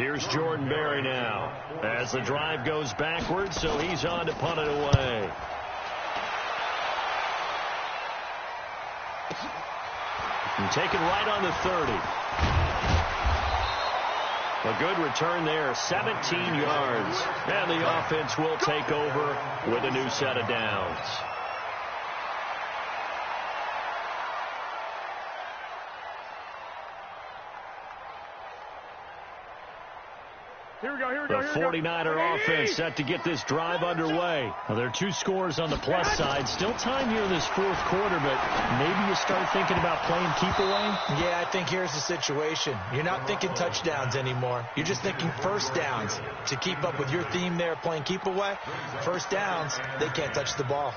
Here's Jordan Berry now as the drive goes backwards, so he's on to punt it away. And taken right on the 30. A good return there, 17 yards. And the offense will take over with a new set of downs. The 49er offense set to get this drive underway. Well, there are 2 scores on the plus side. Still time here in this 4th quarter, but maybe you start thinking about playing keep away? Yeah, I think here's the situation. You're not thinking touchdowns anymore. You're just thinking first downs. To keep up with your theme there, playing keep away, first downs, they can't touch the ball.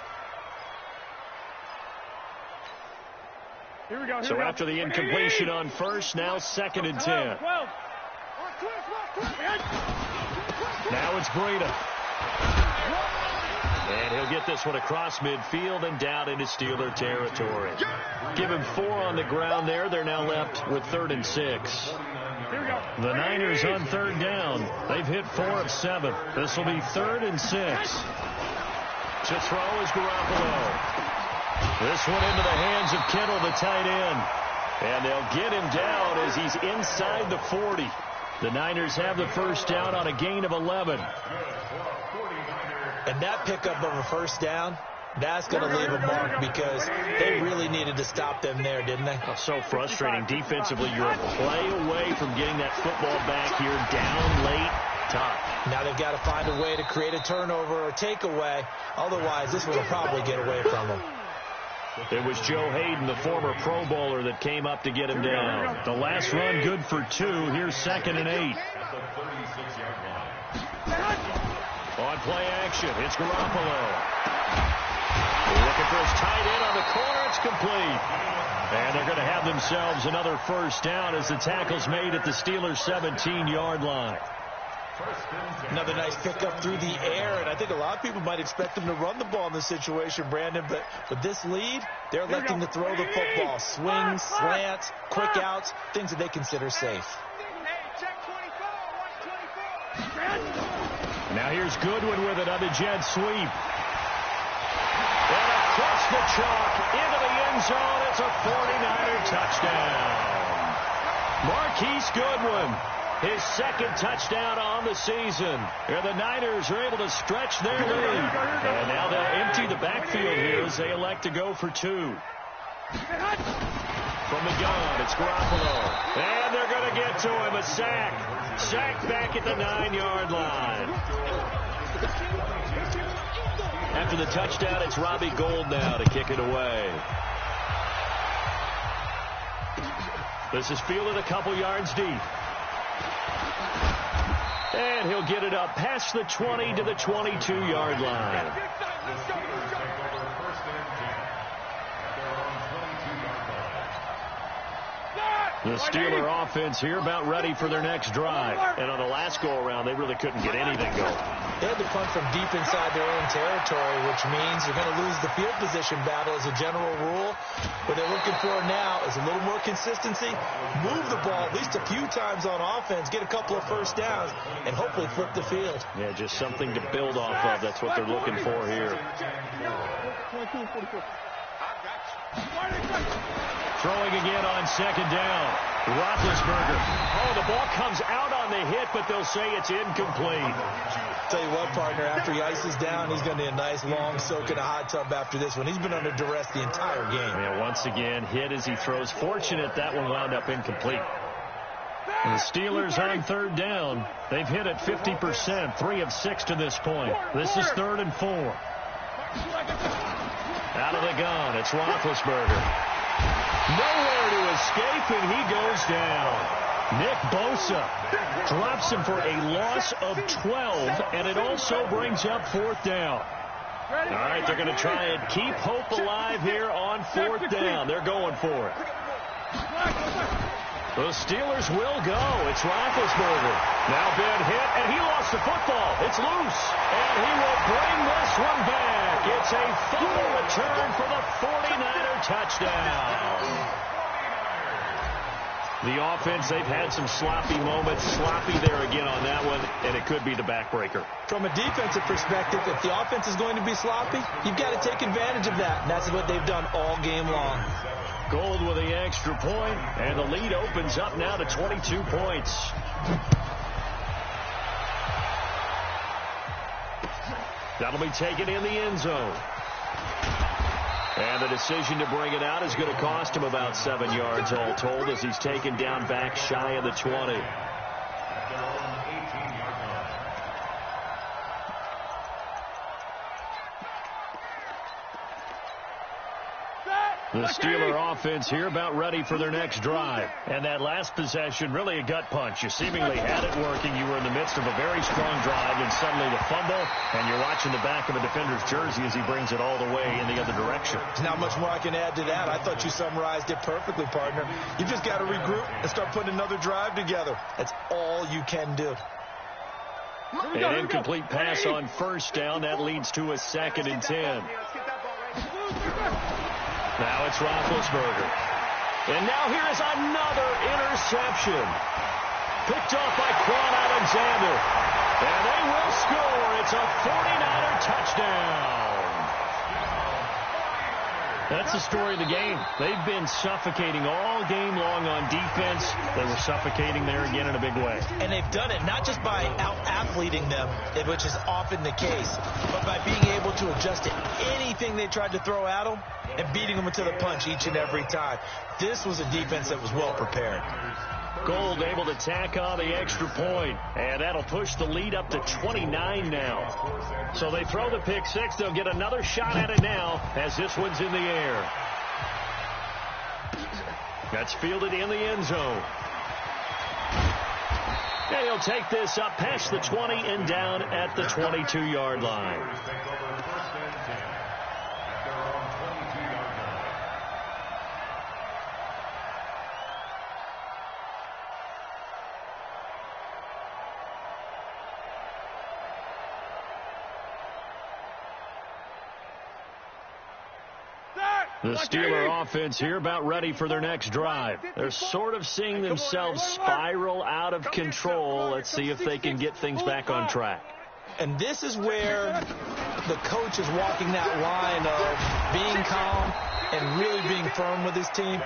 So after the incompletion on first, now 2nd and 10. Now it's Breida. And he'll get this one across midfield and down into Steeler territory. Give him 4 on the ground there. They're now left with 3rd and 6. The Niners on 3rd down. They've hit 4 of 7. This will be 3rd and 6. To throw is Garoppolo. This one into the hands of Kittle, the tight end. And they'll get him down as he's inside the 40. The Niners have the first down on a gain of 11. And that pickup of a first down, that's going to leave a mark because they really needed to stop them there, didn't they? Oh, so frustrating. Defensively, you're a play away from getting that football back here, down late, tough. Now they've got to find a way to create a turnover or takeaway. Otherwise, this one will probably get away from them. It was Joe Hayden, the former Pro Bowler, that came up to get him down. The last run good for 2. Here's 2nd and 8. On play action, it's Garoppolo. Looking for his tight end on the corner. It's complete. And they're going to have themselves another first down as the tackle's made at the Steelers' 17-yard line. Another nice pickup through the air, and I think a lot of people might expect them to run the ball in this situation, Brandon, but with this lead, they're electing to throw the football. Swings, slants, quick outs, things that they consider safe. Now here's Goodwin with it on the jet sweep. And across the chalk, into the end zone, it's a 49er touchdown. Marquise Goodwin. His 2nd touchdown on the season. And the Niners are able to stretch their lead. And now they'll empty the backfield here as they elect to go for 2. From the gun, it's Garoppolo. And they're going to get to him. A sack. Sack back at the 9-yard line. After the touchdown, it's Robbie Gould now to kick it away. This is fielded a couple yards deep. And he'll get it up past the 20 to the 22-yard line. The Steeler offense here about ready for their next drive. And on the last go-around, they really couldn't get anything going. They had to punt from deep inside their own territory, which means you're going to lose the field position battle as a general rule. What they're looking for now is a little more consistency, move the ball at least a few times on offense, get a couple of first downs, and hopefully flip the field. Yeah, just something to build off of. That's what they're looking for here. Throwing again on 2nd down. Roethlisberger. Oh, the ball comes out on the hit, but they'll say it's incomplete. Tell you what, partner, after he ices down, he's going to need a nice long soak in a hot tub after this one. He's been under duress the entire game. Yeah, once again, hit as he throws. Fortunate that one wound up incomplete. And the Steelers on 3rd down. They've hit it 50%, 3 of 6 to this point. This is 3rd and 4. Out of the gun, it's Roethlisberger. Nowhere to escape, and he goes down. Nick Bosa drops him for a loss of 12, and it also brings up 4th down. All right, they're going to try and keep hope alive here on 4th down. They're going for it. The Steelers will go. It's Roethlisberger. Now been hit, and he lost the football. It's loose, and he will bring this one back. It's a fumble return for the 49er touchdown. The offense, they've had some sloppy moments. Sloppy there again on that one, and it could be the backbreaker. From a defensive perspective, if the offense is going to be sloppy, you've got to take advantage of that. And that's what they've done all game long. Gold with the extra point, and the lead opens up now to 22 points. That'll be taken in the end zone. And the decision to bring it out is going to cost him about 7 yards all told as he's taken down back shy of the 20. The Steeler offense here about ready for their next drive. And that last possession, really a gut punch. You seemingly had it working. You were in the midst of a very strong drive, and suddenly the fumble, and you're watching the back of a defender's jersey as he brings it all the way in the other direction. There's not much more I can add to that. I thought you summarized it perfectly, partner. You just got to regroup and start putting another drive together. That's all you can do. An incomplete pass on first down. That leads to a 2nd and 10. Now it's Roethlisberger. And now here is another interception. Picked off by Quan Alexander. And they will score. It's a 49er touchdown. That's the story of the game. They've been suffocating all game long on defense. They were suffocating there again in a big way. And they've done it not just by out-athleting them, which is often the case, but by being able to adjust to anything they tried to throw at them and beating them into the punch each and every time. This was a defense that was well prepared. Gold able to tack on the extra point, and that'll push the lead up to 29 now. So they throw the pick six. They'll get another shot at it now as this one's in the air. That's fielded in the end zone. And he'll take this up past the 20 and down at the 22-yard line. The Steeler offense here about ready for their next drive. They're sort of seeing themselves spiral out of control. Let's see if they can get things back on track. And this is where the coach is walking that line of being calm and really being firm with his team.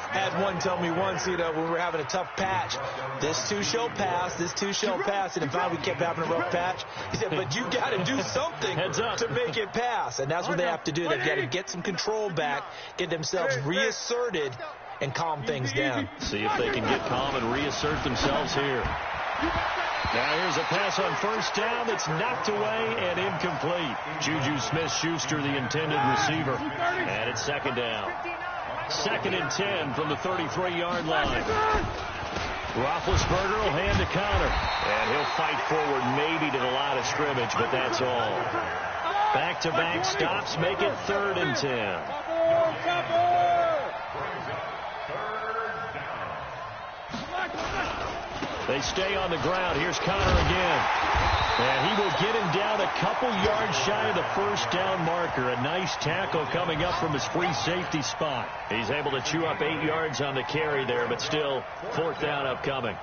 Had one tell me once, when we were having a tough patch, this too shall pass, this too shall pass. And in fact, we kept having a rough patch. He said, but you got to do something to make it pass. And that's what they have to do. They've got to get some control back, get themselves reasserted, and calm things down. See if they can get calm and reassert themselves here. Now here's a pass on first down that's knocked away and incomplete. Juju Smith-Schuster, the intended receiver. And it's 2nd down. 2nd and 10 from the 33-yard line. Roethlisberger will hand to Connor. And he'll fight forward maybe to the line of scrimmage, but that's all. Back-to-back stops make it 3rd and 10. They stay on the ground. Here's Connor again. And he will get him down a couple yards shy of the first down marker. A nice tackle coming up from his free safety spot. He's able to chew up 8 yards on the carry there, but still 4th down upcoming.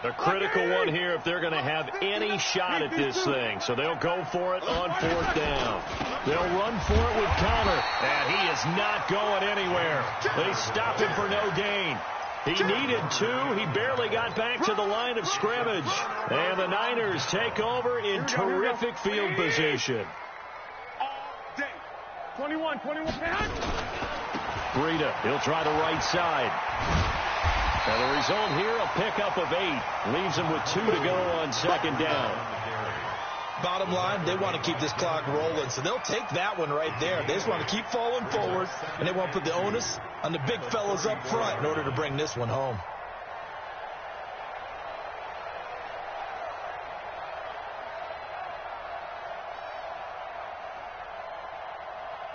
A critical one here if they're going to have any shot at this thing. So they'll go for it on 4th down. They'll run for it with Connor. And he is not going anywhere. They stop him for no gain. He needed 2. He barely got back to the line of scrimmage. And the Niners take over in terrific field position. 21. Breida, he'll try the right side. And the result here, a pickup of 8. Leaves him with 2 to go on 2nd down. Bottom line, they want to keep this clock rolling, so they'll take that one right there. They just want to keep falling forward, and they want to put the onus on the big fellas up front in order to bring this one home.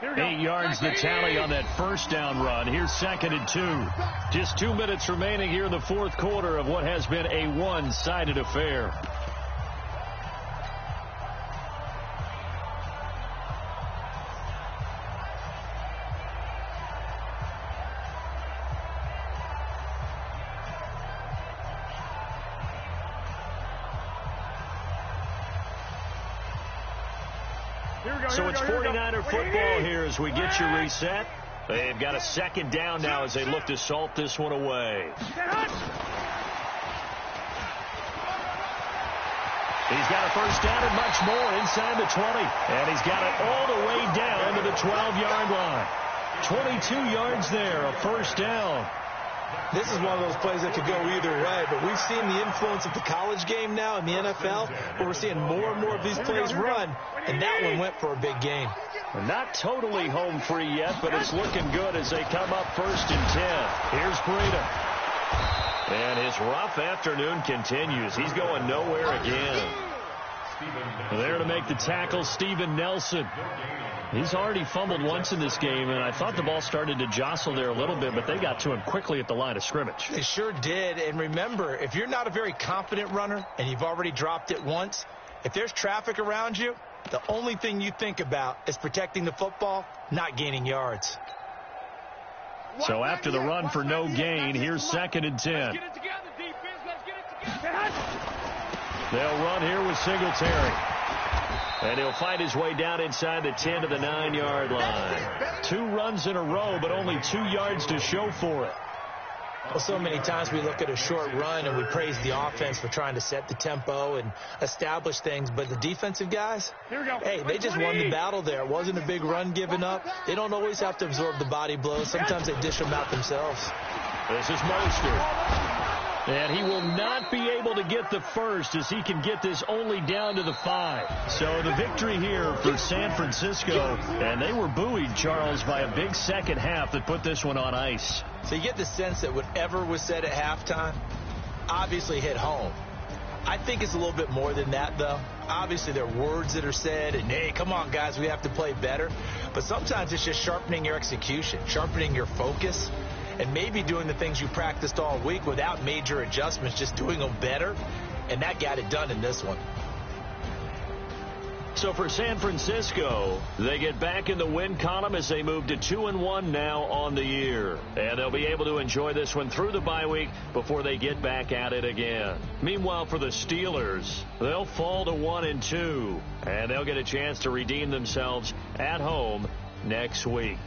8 yards the tally on that first down run. Here's 2nd and 2. Just 2 minutes remaining here in the 4th quarter of what has been a one-sided affair. So it's 49er football here as we get you reset. They've got a second down now as they look to salt this one away. He's got a first down and much more inside the 20. And he's got it all the way down to the 12-yard line. 22 yards there, a first down. This is one of those plays that could go either way, but we've seen the influence of the college game now in the NFL, where we're seeing more and more of these plays run, and that one went for a big gain. Not totally home free yet, but it's looking good as they come up 1st and 10. Here's Breida. And his rough afternoon continues. He's going nowhere again. There to make the tackle, Steven Nelson. He's already fumbled once in this game, and I thought the ball started to jostle there a little bit, but they got to him quickly at the line of scrimmage. They sure did. And remember, if you're not a very confident runner and you've already dropped it once, if there's traffic around you, the only thing you think about is protecting the football, not gaining yards. So after the run for no gain, here's 2nd and 10. They'll run here with Singletary. And he'll fight his way down inside the 10 to the 9-yard line. 2 runs in a row, but only 2 yards to show for it. Well, so many times we look at a short run and we praise the offense for trying to set the tempo and establish things, but the defensive guys, hey, they just won the battle there. It wasn't a big run given up. They don't always have to absorb the body blows. Sometimes they dish them out themselves. This is Mostert. And he will not be able to get the first as he can get this only down to the 5. So the victory here for San Francisco. And they were buoyed, Charles, by a big second half that put this one on ice. So you get the sense that whatever was said at halftime obviously hit home. I think it's a little bit more than that, though. Obviously, there are words that are said, and, hey, come on, guys, we have to play better. But sometimes it's just sharpening your execution, sharpening your focus, and maybe doing the things you practiced all week without major adjustments, just doing them better. And that got it done in this one. So for San Francisco, they get back in the win column as they move to 2-1 now on the year. And they'll be able to enjoy this one through the bye week before they get back at it again. Meanwhile, for the Steelers, they'll fall to 1-2. And they'll get a chance to redeem themselves at home next week.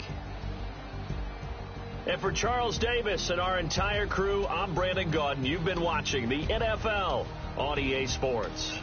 And for Charles Davis and our entire crew, I'm Brandon Gaudin. You've been watching the NFL on EA Sports.